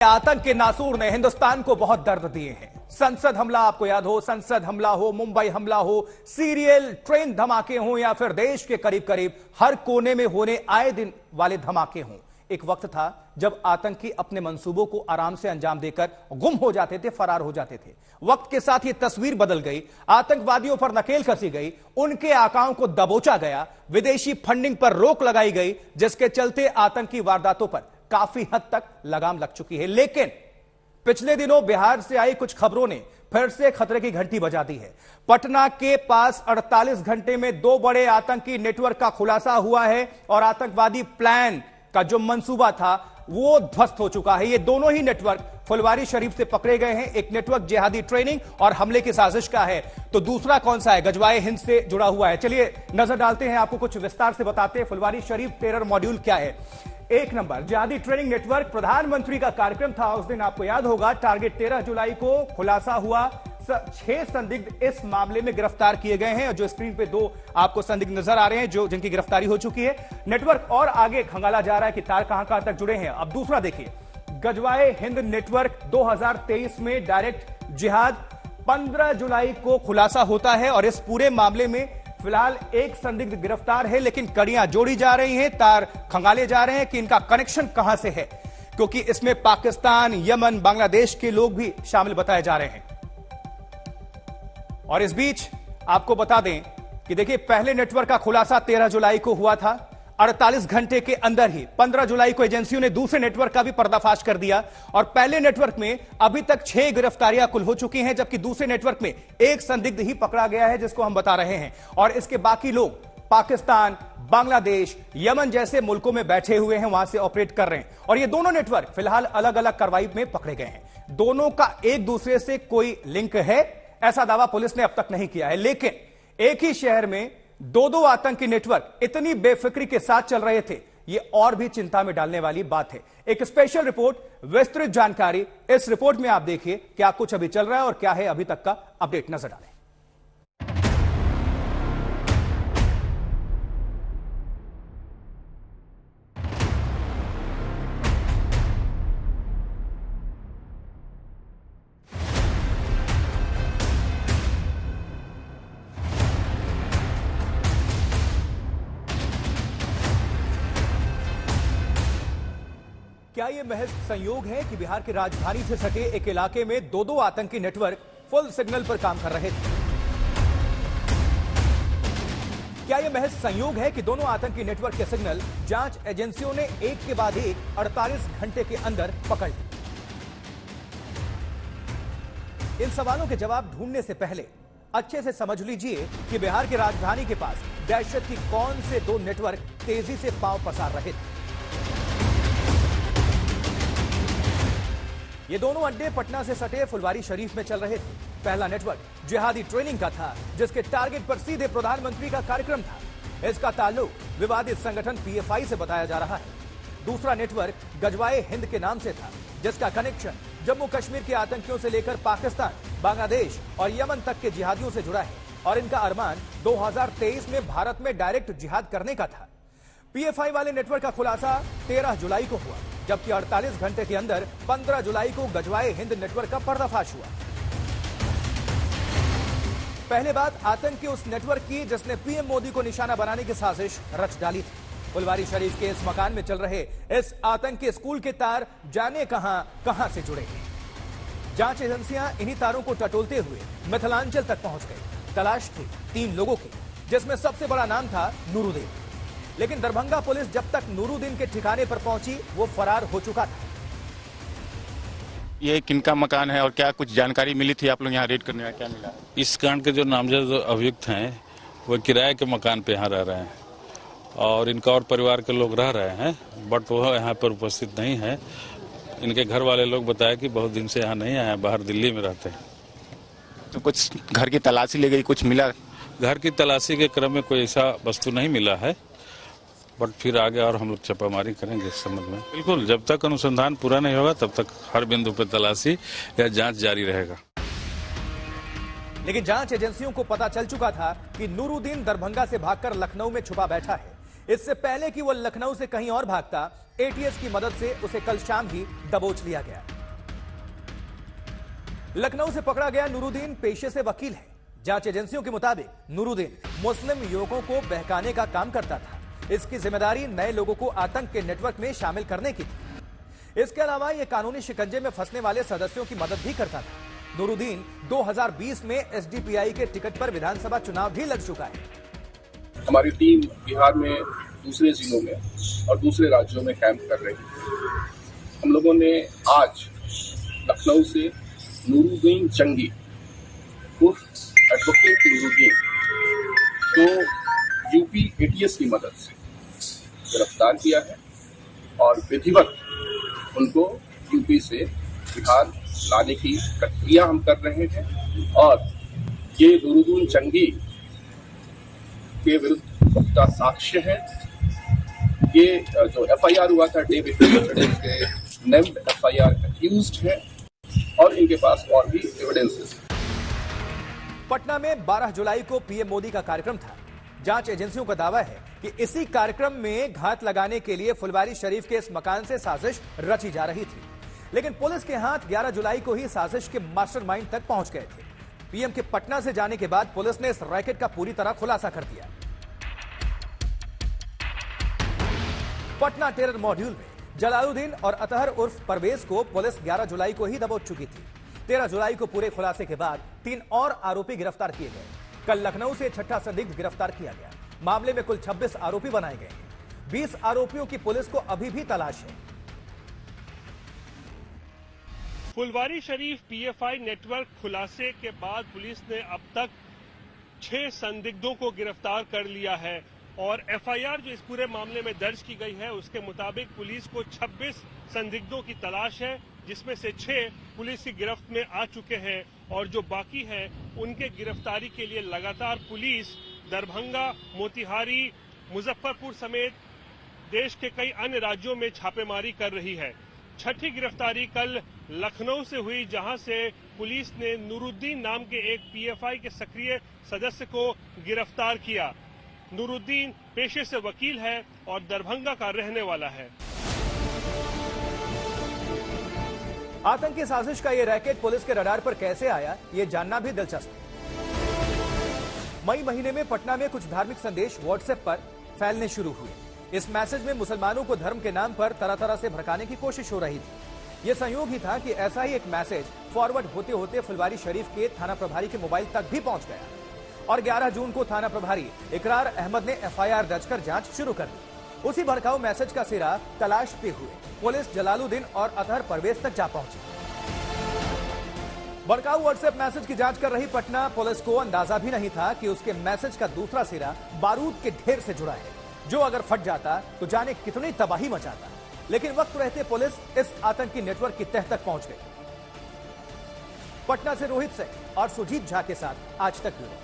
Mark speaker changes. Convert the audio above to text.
Speaker 1: आतंक के नासूर ने हिंदुस्तान को बहुत दर्द दिए हैं। संसद हमला, आपको याद हो, संसद हमला हो, मुंबई हमला हो, सीरियल ट्रेन धमाके हों या फिर देश के करीब करीब हर कोने में होने आए दिन वाले धमाके हों। एक वक्त था जब आतंकी अपने मंसूबों को आराम से अंजाम देकर गुम हो जाते थे, फरार हो जाते थे। वक्त के साथ यह तस्वीर बदल गई, आतंकवादियों पर नकेल कसी गई, उनके आकाओं को दबोचा गया, विदेशी फंडिंग पर रोक लगाई गई, जिसके चलते आतंकी वारदातों पर काफी हद तक लगाम लग चुकी है। लेकिन पिछले दिनों बिहार से आई कुछ खबरों ने फिर से खतरे की घंटी बजा दी है। पटना के पास 48 घंटे में 2 बड़े आतंकी नेटवर्क का खुलासा हुआ है और आतंकवादी प्लान का जो मंसूबा था वो ध्वस्त हो चुका है। ये दोनों ही नेटवर्क फुलवारी शरीफ से पकड़े गए हैं। एक नेटवर्क जिहादी ट्रेनिंग और हमले की साजिश का है, तो दूसरा कौन सा है, गजवाए हिंद से जुड़ा हुआ है। चलिए नजर डालते हैं, आपको कुछ विस्तार से बताते हैं फुलवारी शरीफ टेरर मॉड्यूल क्या है। 1 नंबर, जिहादी ट्रेनिंग नेटवर्क, प्रधानमंत्री का कार्यक्रम था उस दिन, आपको याद होगा। टारगेट 13 जुलाई को खुलासा हुआ। 6 संदिग्ध इस मामले में गिरफ्तार किए गए हैं और जो स्क्रीन पे 2 आपको संदिग्ध नजर आ रहे हैं जो जिनकी गिरफ्तारी हो चुकी है। नेटवर्क और आगे खंगाला जा रहा है कि तार कहां तक जुड़े हैं। अब दूसरा देखिए, गजवाए हिंद नेटवर्क 2023 में डायरेक्ट जिहाद, 15 जुलाई को खुलासा होता है और इस पूरे मामले में फिलहाल एक संदिग्ध गिरफ्तार है, लेकिन कड़ियां जोड़ी जा रही हैं, तार खंगाले जा रहे हैं कि इनका कनेक्शन कहां से है, क्योंकि इसमें पाकिस्तान, यमन, बांग्लादेश के लोग भी शामिल बताए जा रहे हैं। और इस बीच आपको बता दें कि देखिए, पहले नेटवर्क का खुलासा 13 जुलाई को हुआ था। 48 घंटे के अंदर ही 15 जुलाई को एजेंसियों ने दूसरे नेटवर्क का भी पर्दाफाश कर दिया और पहले नेटवर्क में अभी तक 6 गिरफ्तारियां कुल हो चुकी हैं, जबकि दूसरे नेटवर्क में एक संदिग्ध ही पकड़ा गया है, जिसको हम बता रहे हैं। और इसके बाकी लोग पाकिस्तान, बांग्लादेश, यमन जैसे मुल्कों में बैठे हुए हैं, वहां से ऑपरेट कर रहे हैं। और ये दोनों नेटवर्क फिलहाल अलग अलग कार्रवाई में पकड़े गए हैं। दोनों का एक दूसरे से कोई लिंक है, ऐसा दावा पुलिस ने अब तक नहीं किया है। लेकिन एक ही शहर में 2 आतंकी नेटवर्क इतनी बेफिक्री के साथ चल रहे थे, यह और भी चिंता में डालने वाली बात है। एक स्पेशल रिपोर्ट, विस्तृत जानकारी इस रिपोर्ट में आप देखिए क्या कुछ अभी चल रहा है और क्या है अभी तक का अपडेट। नजर डालें। क्या यह महज संयोग है कि बिहार की राजधानी से सटे एक इलाके में 2 आतंकी नेटवर्क फुल सिग्नल पर काम कर रहे थे? क्या यह महज संयोग है कि दोनों आतंकी नेटवर्क के सिग्नल जांच एजेंसियों ने एक के बाद एक 48 घंटे के अंदर पकड़ लिए? इन सवालों के जवाब ढूंढने से पहले अच्छे से समझ लीजिए कि बिहार की राजधानी के पास दहशत की कौन से 2 नेटवर्क तेजी से पांव पसार रहे थे। ये दोनों अड्डे पटना से सटे फुलवारी शरीफ में चल रहे थे। पहला नेटवर्क जिहादी ट्रेनिंग का था, जिसके टारगेट पर सीधे प्रधानमंत्री का कार्यक्रम था। इसका ताल्लुक विवादित संगठन पीएफआई से बताया जा रहा है। दूसरा नेटवर्क गजवाए हिंद के नाम से था, जिसका कनेक्शन जम्मू कश्मीर के आतंकियों से लेकर पाकिस्तान, बांग्लादेश और यमन तक के जिहादियों से जुड़ा है और इनका अरमान 2023 में भारत में डायरेक्ट जिहाद करने का था। पीएफआई वाले नेटवर्क का खुलासा 13 जुलाई को हुआ, जबकि 48 घंटे के अंदर 15 जुलाई को गजवाए हिंद नेटवर्क का पर्दाफाश हुआ। पहले बात आतंक के उस नेटवर्क की जिसने पीएम मोदी को निशाना बनाने की साजिश रच डाली थी। फुलवारी शरीफ के इस मकान में चल रहे इस आतंकी स्कूल के तार जाने कहां से जुड़े हैं। जांच एजेंसियां इन्हीं तारों को टटोलते हुए मिथिलांचल तक पहुंच गई। तलाश थी 3 लोगों की, जिसमें सबसे बड़ा नाम था नूरुद्दीन। लेकिन दरभंगा पुलिस जब तक नूरुद्दीन के ठिकाने पर पहुंची, वो फरार हो चुका था।
Speaker 2: ये किनका मकान है और क्या कुछ जानकारी मिली थी आप लोग यहाँ रेड करने में, क्या मिला?
Speaker 3: इस कांड के जो नामजद अभियुक्त हैं वो किराए के मकान पे यहाँ रह रहे हैं और इनका और परिवार के लोग रह रहे हैं, बट वो यहाँ पर उपस्थित नहीं है। इनके घर वाले लोग बताया कि बहुत दिन से यहाँ नहीं आए, बाहर दिल्ली में रहते हैं।
Speaker 2: तो कुछ घर की तलाशी ले गई, कुछ मिला?
Speaker 3: घर की तलाशी के क्रम में कोई ऐसा वस्तु नहीं मिला है, बट फिर आगे और हम लोग छापामारी करेंगे इस संबंध में। बिल्कुल, जब तक अनुसंधान पूरा नहीं होगा तब तक हर बिंदु पर तलाशी या जांच जारी रहेगा।
Speaker 1: लेकिन जांच एजेंसियों को पता चल चुका था कि नूरुद्दीन दरभंगा से भागकर लखनऊ में छुपा बैठा है। इससे पहले कि वो लखनऊ से कहीं और भागता, एटीएस की मदद से उसे कल शाम ही दबोच लिया गया। लखनऊ से पकड़ा गया नूरुद्दीन पेशे से वकील है। जांच एजेंसियों के मुताबिक नूरुद्दीन मुस्लिम युवकों को बहकाने का काम करता था। इसकी जिम्मेदारी नए लोगों को आतंक के नेटवर्क में शामिल करने की थी। इसके अलावा यह कानूनी शिकंजे में फंसने वाले सदस्यों की मदद भी करता था। नूरुद्दीन 2020 में एसडीपीआई के टिकट पर विधानसभा चुनाव भी लड़ चुका है।
Speaker 4: हमारी टीम बिहार में दूसरे जिलों में और दूसरे राज्यों में कैंप कर रही है। हम लोगों ने आज लखनऊ से नूरुद्दीन जंगी उर्फ एडवोकेट नूरुद्दीन को यूपी एटीएस की मदद से गिरफ्तार किया है और विधिवत उनको यूपी से बिहार लाने की प्रक्रिया हम कर रहे हैं। और ये नूरुद्दीन जंगी के विरुद्ध पुख्ता साक्ष्य है। ये जो एफआईआर हुआ था डे बिफोर यस्टरडे के नेम्ड एफआईआर एक्यूज्ड है और इनके पास और भी एविडेंसेस।
Speaker 1: पटना में 12 जुलाई को पीएम मोदी का कार्यक्रम था। जांच एजेंसियों का दावा है कि इसी कार्यक्रम में घात लगाने के लिए फुलवारी शरीफ के इस मकान से साजिश रची जा रही थी। लेकिन पुलिस के हाथ 11 जुलाई को ही साजिश के मास्टरमाइंड तक पहुंच गए थे। पीएम के पटना से जाने के बाद पुलिस ने इस रैकेट का पूरी तरह खुलासा कर दिया। पटना टेरर मॉड्यूल में जलालुद्दीन और अतहर उर्फ परवेज को पुलिस 11 जुलाई को ही दबोच चुकी थी। 13 जुलाई को पूरे खुलासे के बाद 3 और आरोपी गिरफ्तार किए गए। कल लखनऊ से छठा संदिग्ध गिरफ्तार किया गया। मामले में कुल 26 आरोपी बनाए गए हैं। 20 आरोपियों की पुलिस को अभी भी तलाश है।
Speaker 5: फुलवारी शरीफ पीएफआई नेटवर्क खुलासे के बाद पुलिस ने अब तक 6 संदिग्धों को गिरफ्तार कर लिया है और एफआईआर जो इस पूरे मामले में दर्ज की गई है उसके मुताबिक पुलिस को 26 संदिग्धों की तलाश है, जिसमें से 6 पुलिस की गिरफ्त में आ चुके हैं और जो बाकी हैं उनके गिरफ्तारी के लिए लगातार पुलिस दरभंगा, मोतिहारी, मुजफ्फरपुर समेत देश के कई अन्य राज्यों में छापेमारी कर रही है। छठी गिरफ्तारी कल लखनऊ से हुई, जहां से पुलिस ने नूरुद्दीन नाम के एक पीएफआई के सक्रिय सदस्य को गिरफ्तार किया। नूरुद्दीन पेशे से वकील है और दरभंगा का रहने वाला है।
Speaker 1: आतंकी साजिश का यह रैकेट पुलिस के रडार पर कैसे आया, यह जानना भी दिलचस्प है। मई महीने में पटना में कुछ धार्मिक संदेश व्हाट्सएप पर फैलने शुरू हुए। इस मैसेज में मुसलमानों को धर्म के नाम पर तरह तरह से भड़काने की कोशिश हो रही थी। यह संयोग ही था कि ऐसा ही एक मैसेज फॉरवर्ड होते होते फुलवारी शरीफ के थाना प्रभारी के मोबाइल तक भी पहुंच गया और 11 जून को थाना प्रभारी इकरार अहमद ने एफआईआर दर्ज कर जांच शुरू कर दी। उसी भड़काऊ मैसेज का सिरा तलाशते हुए पुलिस जलालुद्दीन और अतहर परवेज तक जा पहुंची। भड़काऊ व्हाट्सएप मैसेज की जांच कर रही पटना पुलिस को अंदाजा भी नहीं था कि उसके मैसेज का दूसरा सिरा बारूद के ढेर से जुड़ा है, जो अगर फट जाता तो जाने कितनी तबाही मचाता। लेकिन वक्त रहते पुलिस इस आतंकी नेटवर्क की तह तक पहुंच गई। पटना से रोहित सिंह और सुजीत झा के साथ आज तक ब्यूरो।